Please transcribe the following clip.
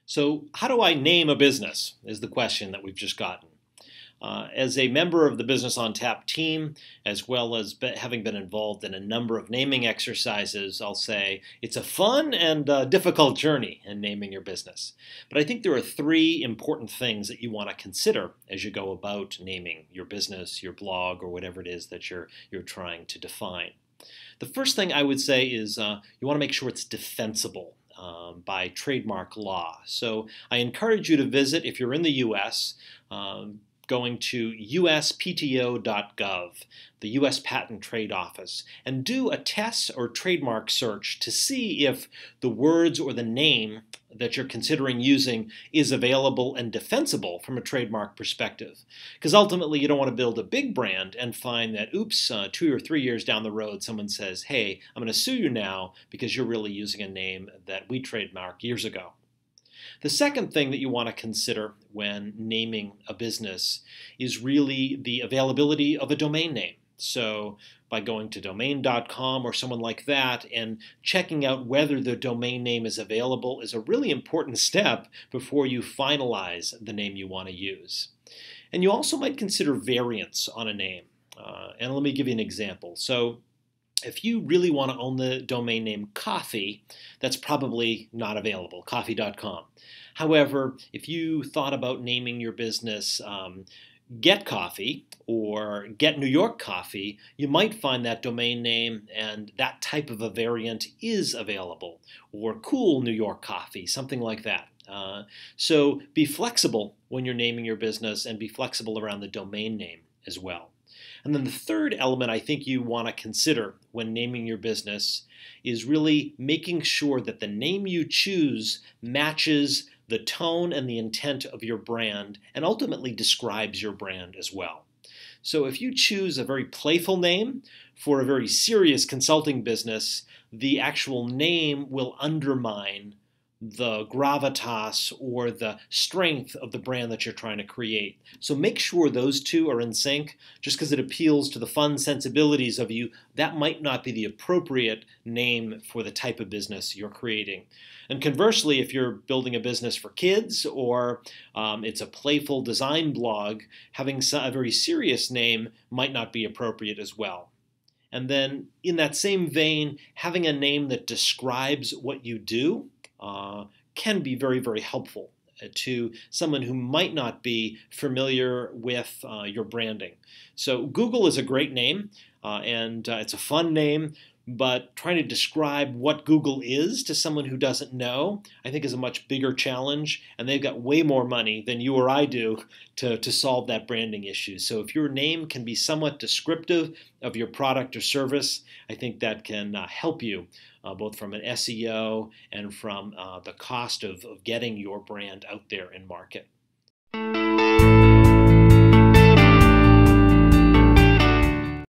So, how do I name a business? Is the question that we've just gotten. As a member of the Business on Tap team, as well as having been involved in a number of naming exercises, I'll say it's a fun and difficult journey in naming your business. But I think there are three important things that you want to consider as you go about naming your business, your blog, or whatever it is that you're trying to define. The first thing I would say is you want to make sure it's defensible by trademark law. So I encourage you to visit, if you're in the U.S., going to uspto.gov, the U.S. Patent and Trade Office, and do a test or trademark search to see if the words or the name that you're considering using is available and defensible from a trademark perspective. Because ultimately you don't want to build a big brand and find that, oops, 2 or 3 years down the road someone says, hey, I'm going to sue you now because you're really using a name that we trademarked years ago. The second thing that you want to consider when naming a business is really the availability of a domain name. So by going to domain.com or someone like that and checking out whether the domain name is available is a really important step before you finalize the name you want to use. And you also might consider variants on a name. And let me give you an example. So if you really want to own the domain name coffee, that's probably not available, coffee.com. However, if you thought about naming your business Get Coffee or Get New York Coffee, you might find that domain name and that type of a variant is available, or Cool New York Coffee, something like that. So be flexible when you're naming your business and be flexible around the domain name as well. And then the third element I think you want to consider when naming your business is really making sure that the name you choose matches the tone and the intent of your brand and ultimately describes your brand as well. So if you choose a very playful name for a very serious consulting business, the actual name will undermine the gravitas or the strength of the brand that you're trying to create. So make sure those two are in sync. Just because it appeals to the fun sensibilities of you, that might not be the appropriate name for the type of business you're creating. And conversely, if you're building a business for kids or it's a playful design blog, having a very serious name might not be appropriate as well. And then in that same vein, having a name that describes what you do can be very, very helpful to someone who might not be familiar with your branding. So Google is a great name, and it's a fun name, but trying to describe what Google is to someone who doesn't know, I think is a much bigger challenge, and they've got way more money than you or I do to solve that branding issue. So if your name can be somewhat descriptive of your product or service, I think that can help you both from an SEO and from the cost of getting your brand out there in market.